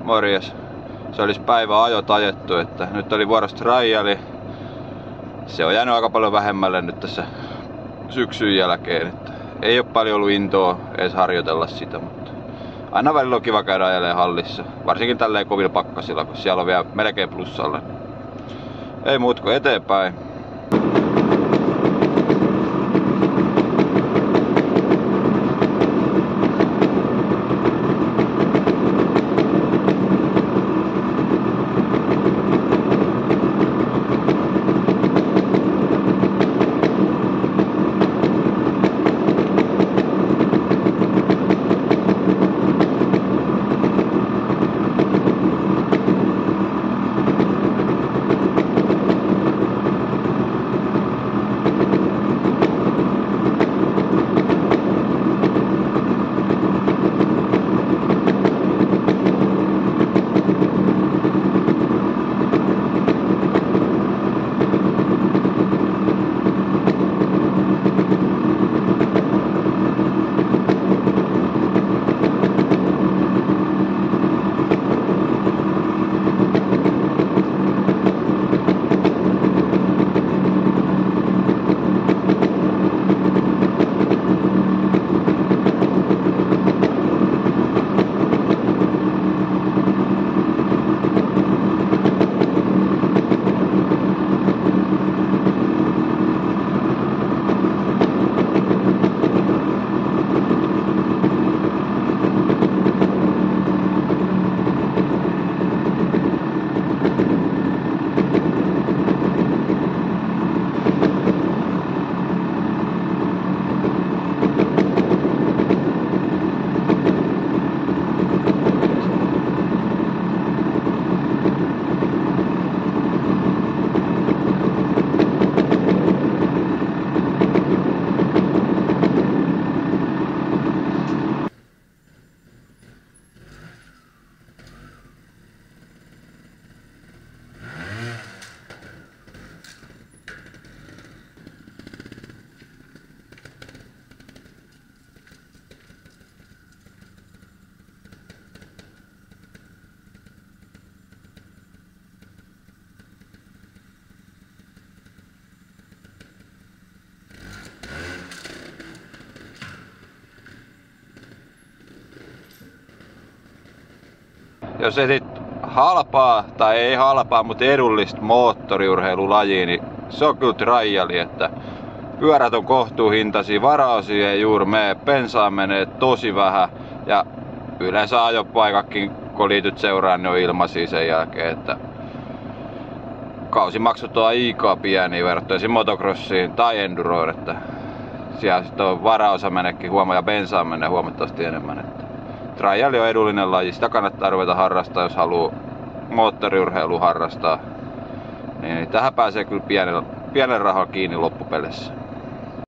Morjes. Se olisi päivä ajot ajettu, että nyt oli vuorosta triali. Se on jäänyt aika paljon vähemmälle nyt tässä syksyn jälkeen. Että ei ole paljon ollut intoa edes harjoitella sitä, mutta aina välillä on kiva käydä ajelemaan hallissa. Varsinkin tälleen kovilla pakkasilla, kun siellä on vielä melkein plussalle. Ei muut kuin eteenpäin. Jos etit halpaa, tai ei halpaa, mutta edullista moottoriurheilulajia, niin se on kyllä triali, että pyörät on kohtuuhintaisia, varaosia ei juuri mene, bensaa menee tosi vähän ja yleensä ajopaikakin, kun liityt seuraan, ne on ilmaisia sen jälkeen, että kausimaksut on aika pieniä verrattuna motocrossiin tai enduroon, että siellä sitten on varaosa meneekin ja bensaa menee huomattavasti enemmän. Että triali on edullinen laji, sitä kannattaa ruveta harrastaa, jos haluaa moottoriurheilua harrastaa. Niin tähän pääsee kyllä pienen rahalla kiinni loppupeleissä.